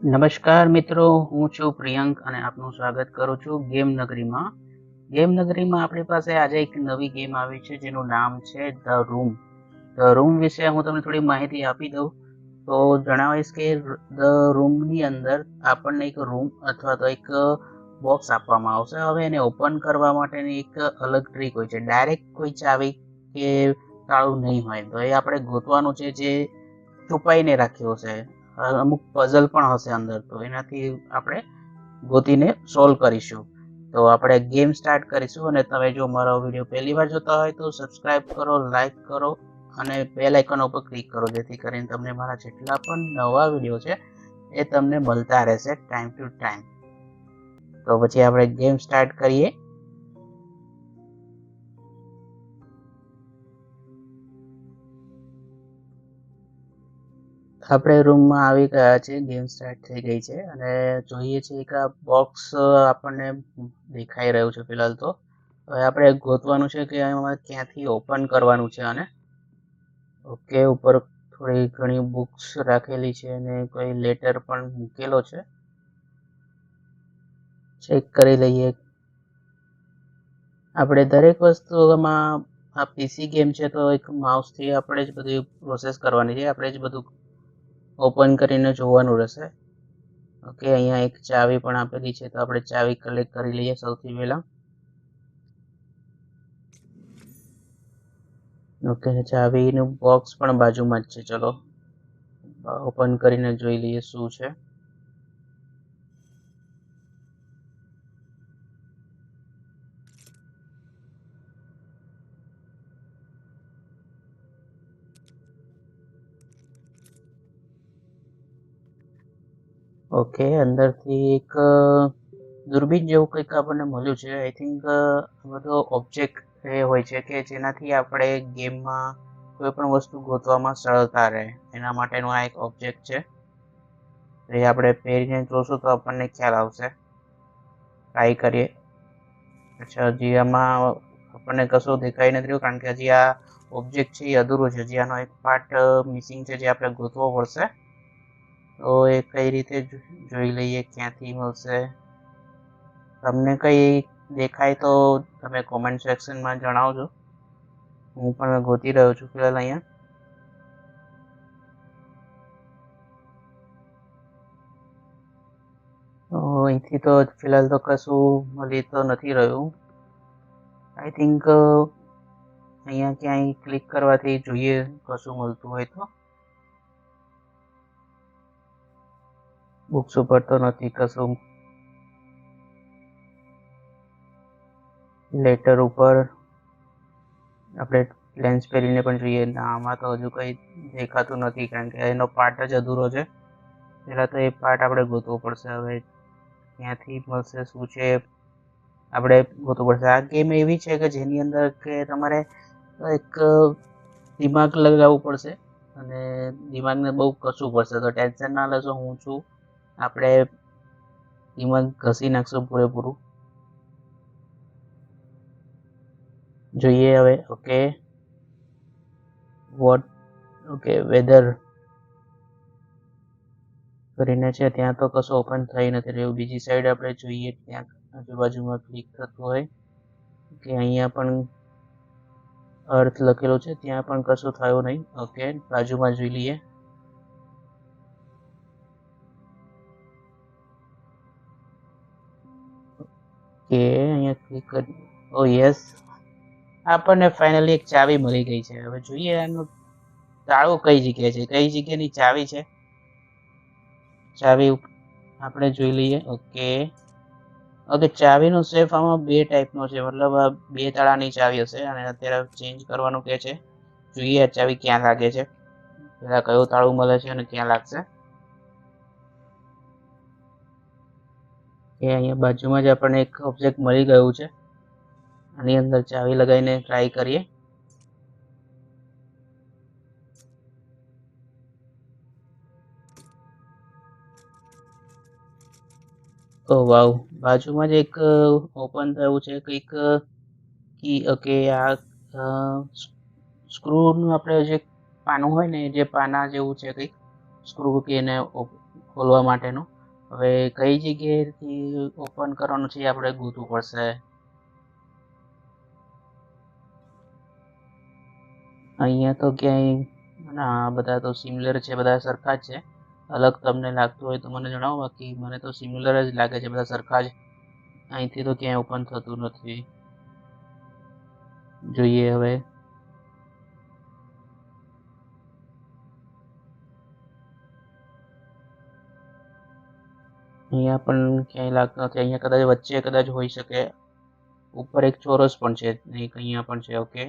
નમસ્કાર મિત્રો, હું છું પ્રિયંક અને આપનું સ્વાગત કરું છું ગેમ નગરીમાં. ગેમ નગરીમાં આપણી પાસે આજે એક નવી ગેમ આવી છે જેનું નામ છે ધ રૂમ. ધ રૂમ વિશે હું તમને થોડી માહિતી આપી દઉં તો જણાવીશ કે ધ રૂમની અંદર આપણને એક રૂમ અથવા તો એક બોક્સ આપવામાં આવશે. હવે એને ઓપન કરવા માટેની એક અલગ ટ્રીક હોય છે. ડાયરેક્ટ કોઈ ચાવી કે તાળું નહીં હોય તો એ આપણે ગોતવાનું છે જે છુપાઈને રાખ્યો છે. અમુક પઝલ પણ હશે અંદર, તો એનાથી આપણે ગોતીને સોલ્વ કરીશું. તો આપણે ગેમ સ્ટાર્ટ કરીશું. અને તમે જો મારો વિડીયો પહેલી વાર જોતા હોય તો સબસ્ક્રાઇબ કરો, લાઈક કરો અને બેલ આઇકન ઉપર ક્લિક કરો, જેથી કરીને તમને મારા જેટલા પણ નવા વિડીયો છે એ તમને મળતા રહેશે ટાઈમ ટુ ટાઈમ. તો પછી આપણે ગેમ સ્ટાર્ટ કરીએ. આપણે રૂમમાં આવી ગયા છે, ગેમ સ્ટાર્ટ થઈ ગઈ છે અને જોઈએ છીએ કે આ બોક્સ આપણને દેખાઈ રહ્યું છે ફિલહાલ. તો હવે આપણે ગોતવાનું છે કે એમાં ક્યાંથી ઓપન કરવાનું છે. અને ઓકે, ઉપર થોડી ઘણી બુક્સ રાખેલી છે અને કોઈ લેટર પણ મૂકેલો છે. ચેક કરી લઈએ. આપણે દરેક વસ્તુમાં આ પીસી ગેમ છે તો એક માઉસથી આપણે જ બધી પ્રોસેસ કરવાની છે, આપણે જ બધું ઓપન કરીને જોવાનું રહેશે. ઓકે, અહીંયા એક ચાવી પણ આપેલી છે તો આપણે ચાવી કલેક્ટ કરી લઈએ સૌથી પહેલા. ઓકે, ચાવીનું બોક્સ પણ બાજુમાં જ છે. ચલો ઓપન કરીને જોઈ લઈએ શું છે. ઓકે, અંદરથી એક દૂરબીન જેવું કંઈક આપણને મળ્યું છે. આઈ થિંક બધો ઓબ્જેક્ટ એ હોય છે કે જેનાથી આપણે ગેમમાં કોઈ પણ વસ્તુ ગોતવામાં સરળતા રહે, એના માટેનું આ એક ઓબ્જેક્ટ છે. એ આપણે પહેરીને જોશું તો આપણને ખ્યાલ આવશે. ટ્રાય કરીએ. અચ્છા, હજી આમાં આપણને કશું દેખાઈ નથી રહ્યું કારણ કે હજી આ ઓબ્જેક્ટ છે એ અધૂરું છે. હજી આનો એક પાર્ટ મિસિંગ છે જે આપણે ગોતવો પડશે. તો એ કઈ રીતે જોઈ લઈએ, ક્યાંથી મળશે. તમને કઈ દેખાય તો તમે કોમેન્ટ સેક્શનમાં જણાવજો. હું પણ ગોતી રહ્યો છું ફિલહાલ અહીંયા. અહીંથી તો ફિલહાલ તો કશું મળી તો નથી રહ્યું. આઈ થિંક અહીંયા ક્યાંય ક્લિક કરવાથી જોઈએ કશું મળતું હોય તો. બુક્સ ઉપર તો નથી કશું. લેટર ઉપર આપણે લેન્સ પહેરીને પણ જોઈએ. આમાં તો હજુ કંઈ દેખાતું નથી કારણ કે એનો પાર્ટ જ અધૂરો છે. પહેલાં તો એ પાર્ટ આપણે ગોતવો પડશે. હવે ક્યાંથી મળશે, શું છે, આપણે ગોતવું પડશે. આ ગેમ એવી છે કે જેની અંદર કે તમારે એક દિમાગ લગાવવું પડશે અને દિમાગને બહુ કસવું પડશે. તો ટેન્શન ના લેશો, હું છું, આપણે દિમાગ ઘસી નાખશું પૂરેપૂરું. જોઈએ હવે. ઓકે, ઓકે, વેધર કરીને છે ત્યાં તો કશું ઓપન થઈ નથી રહ્યું. બીજી સાઈડ આપણે જોઈએ ત્યાં આજુબાજુમાં ક્લિક થતું હોય કે અહીંયા પણ અર્થ લખેલું છે, ત્યાં પણ કશું થયું નહીં. ઓકે, બાજુમાં જોઈ લઈએ. કે અહીંયા ક્લિક કરી, ઓ યસ, આપણને ફાઇનલી એક ચાવી મળી ગઈ છે. હવે જોઈએ આનું તાળું કઈ જગ્યાએ છે, કઈ જગ્યાની ચાવી છે. ચાવી આપણે જોઈ લઈએ. ઓકે, ચાવીનો સેફ આમાં બે ટાઈપનો છે, મતલબ બે તાળાની ચાવી હશે અને અત્યારે ચેન્જ કરવાનું કે છે. જોઈએ આ ચાવી ક્યાં લાગે છે, પેલા કયું તાળું મળે છે અને ક્યાં લાગશે. એ અહીંયા બાજુમાં જ આપણને એક ઓબ્જેક્ટ મળી ગયું છે. આની અંદર ચાવી લગાવીને ટ્રાય કરીએ. ઓ વાવ, બાજુમાં જ એક ઓપન થયું છે કંઈક કી. ઓકે, આ સ્ક્રૂનું આપણે જે પાનું હોય ને, જે પાના જેવું છે કંઈક સ્ક્રૂ કે એને ખોલવા માટેનું. હવે કઈ જગ્યાએથી ઓપન કરવાનું છે એ આપણે ગોતવું પડશે. અહીંયા તો ક્યાંય ના, બધા તો સિમિલર છે, બધા સરખા જ છે. અલગ તમને લાગતું હોય તો મને જણાવો, બાકી મને તો સિમિલર જ લાગે છે, બધા સરખા જ. અહીંથી તો ક્યાંય ઓપન થતું નથી. જોઈએ હવે. અહીંયા પણ ક્યાંય લાગતું નથી. અહીંયા કદાચ વચ્ચે કદાચ હોઈ શકે. ઉપર એક ચોરસ પણ છે, એક અહીંયા પણ છે. ઓકે,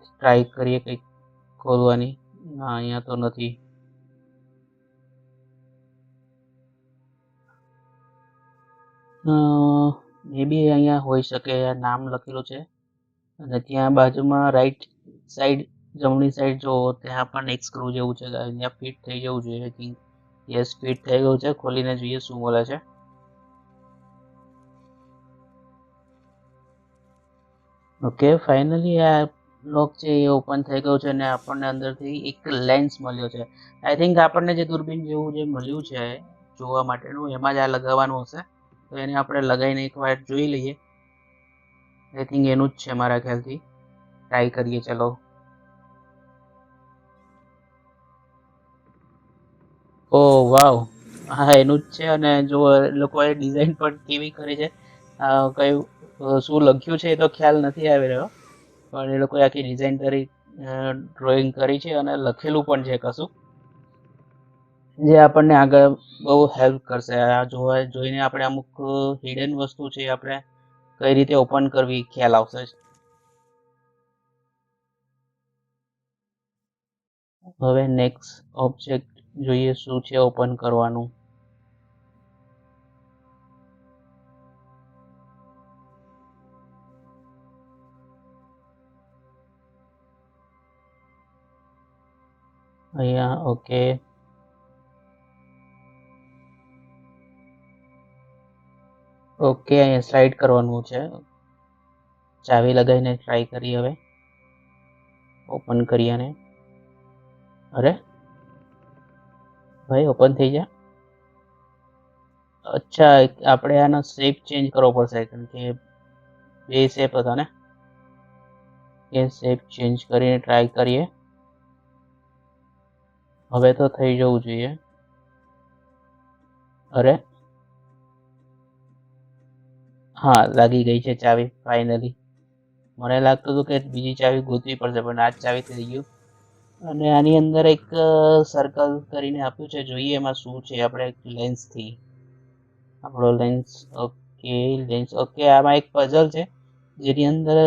ટ્રાય કરીએ કંઈક ખોલવાની. ના, અહીંયા તો નથી. મે બી અહીંયા હોઈ શકે. નામ લખેલું છે અને ત્યાં બાજુમાં રાઈટ સાઈડ, જમણી સાઈડ જો, ત્યાં પણ એક સ્ક્રૂ જેવું છે, અહીંયા ફિટ થઈ જવું જોઈએ. આઈ થિંક યસ, ફિટ થઈ ગયું છે. ખોલીને જોઈએ શું બોલે છે. ઓકે, ફાઇનલી આ લોક છે એ ઓપન થઈ ગયું છે અને આપણને અંદરથી એક લેન્સ મળ્યો છે. આઈ થિંક આપણને જે દૂરબીન જેવું જે મળ્યું છે જોવા માટેનું, એમાં જ આ લગાવવાનું હશે. તો એને આપણે લગાવીને એકવાર જોઈ લઈએ. આઈ થિંક એનું જ છે મારા ખ્યાલથી. ટ્રાય કરીએ, ચલો. ઓ વાવ, હા એનું જ છે. અને જો લોકોએ ડિઝાઇન પણ કેવી કરી છે, કયું શું લખ્યું છે એ તો ખ્યાલ નથી આવી રહ્યો, પણ એ લોકોએ આખી ડિઝાઇન કરી, ડ્રોઈંગ કરી છે અને લખેલું પણ છે કશું, જે આપણને આગળ બહુ હેલ્પ કરશે. આ જોઈને આપણે અમુક હિડન વસ્તુ છે આપણે કઈ રીતે ઓપન કરવી ખ્યાલ આવશે. હવે નેક્સ્ટ ઓબ્જેક્ટ જોઈએ શું છે ઓપન કરવાનું. અહીંયા ઓકે, અહીંયા સ્લાઇડ કરવાનું છે. ચાવી લગાવીને ટ્રાય કરીએ હવે. ઓપન કરીએ અને અરે ભાઈ, ઓપન થઈ જાય. અચ્છા, આપણે આનો શેપ ચેન્જ કરવો પડશે, કારણ કે બે શેપ હતા ને. એ શેપ ચેન્જ કરીને ટ્રાય કરીએ. હવે તો થઈ જવું જોઈએ. અરે હા, લાગી ગઈ છે ચાવી ફાઇનલી. મને લાગતું હતું કે બીજી ચાવી ગોતવી પડશે, પણ આ જ ચાવી થઈ ગયું. અને આની અંદર એક સર્કલ કરીને આપ્યું છે, જોઈએ એમાં શું છે. આપણે લેન્સથી આપણો લેન્સ. Okay, lens. ઓકે, આમાં એક પઝલ છે જેની અંદર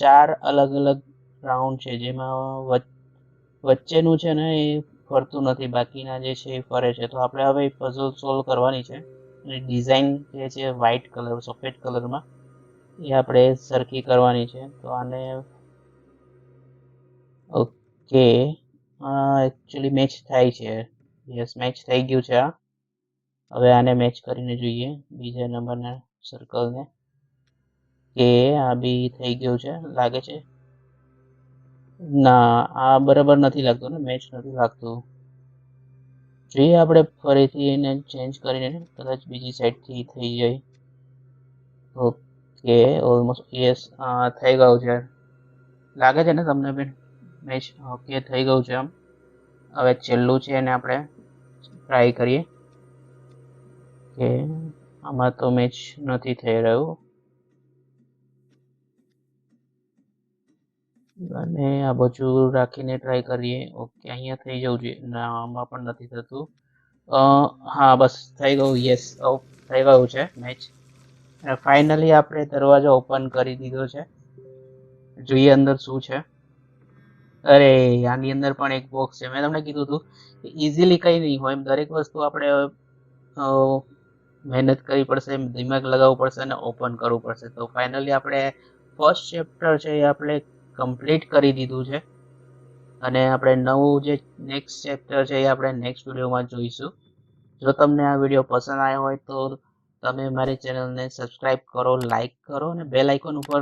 4 અલગ અલગ રાઉન્ડ છે, જેમાં વચ્ચેનું છે ને એ ફરતું નથી, બાકીના જે છે એ ફરે છે. તો આપણે હવે પઝલ સોલ્વ કરવાની છે. અને ડિઝાઇન જે છે વ્હાઇટ કલર, સફેદ કલરમાં, એ આપણે સરખી કરવાની છે. તો આને ઓકે, એકચ્યુઅલી મેચ થાય છે. યસ, મેચ થઈ ગયું છે આ. હવે આને મેચ કરીને જોઈએ બીજા નંબરના સર્કલને, કે આ બી થઈ ગયું છે લાગે છે. ના, આ બરાબર નથી લાગતું ને, મેચ નથી લાગતું. જોઈએ આપણે ફરીથી એને ચેન્જ કરીને, કદાચ બીજી સાઈડથી થઈ જાય. ઓકે, ઓલમોસ્ટ યસ, થઈ ગયું છે. લાગે છે ને તમને બેન મેચ? ઓકે, થઈ ગયું છે આમ. હવે છેલ્લું છે એને આપણે ટ્રાય કરીએ, કે આમાં તો મેચ નથી થઈ રહ્યું. અને આ બધું રાખીને ટ્રાય કરીએ. ઓકે, અહીંયા થઈ જવું જોઈએ. ના, આમાં પણ નથી થતું. હા, બસ થઈ ગયું. યસ, થઈ ગયું છે મેચ. ફાઇનલી આપણે દરવાજો ઓપન કરી દીધો છે. જોઈએ અંદર શું છે. અરે, આની અંદર પણ એક બોક્સ છે. મેં તમને કીધું હતું કે ઇઝીલી કંઈ નહીં હોય, એમ દરેક વસ્તુ આપણે મહેનત કરવી પડશે, દિમાગ લગાવવું પડશે અને ઓપન કરવું પડશે. તો ફાઇનલી આપણે ફર્સ્ટ ચેપ્ટર છે એ આપણે કમ્પ્લીટ કરી દીધું છે. અને આપણે નવું જે નેક્સ્ટ ચેપ્ટર છે એ આપણે નેક્સ્ટ વિડીયોમાં જોઈશું. જો તમને આ વિડીયો પસંદ આવ્યો હોય તો તમે મારી ચેનલને સબસ્ક્રાઈબ કરો, લાઈક કરો અને બેલ આઇકોન ઉપર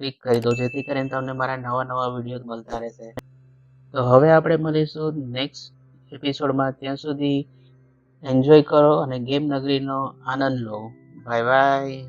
ક્લિક કરી દો, જેથી કરીને તમને મારા નવા વિડીયો મળતા રહેશે. તો હવે આપણે મળીશું નેક્સ્ટ એપિસોડમાં. ત્યાં સુધી એન્જોય કરો અને ગેમ નગરીનો આનંદ લો. Bye by.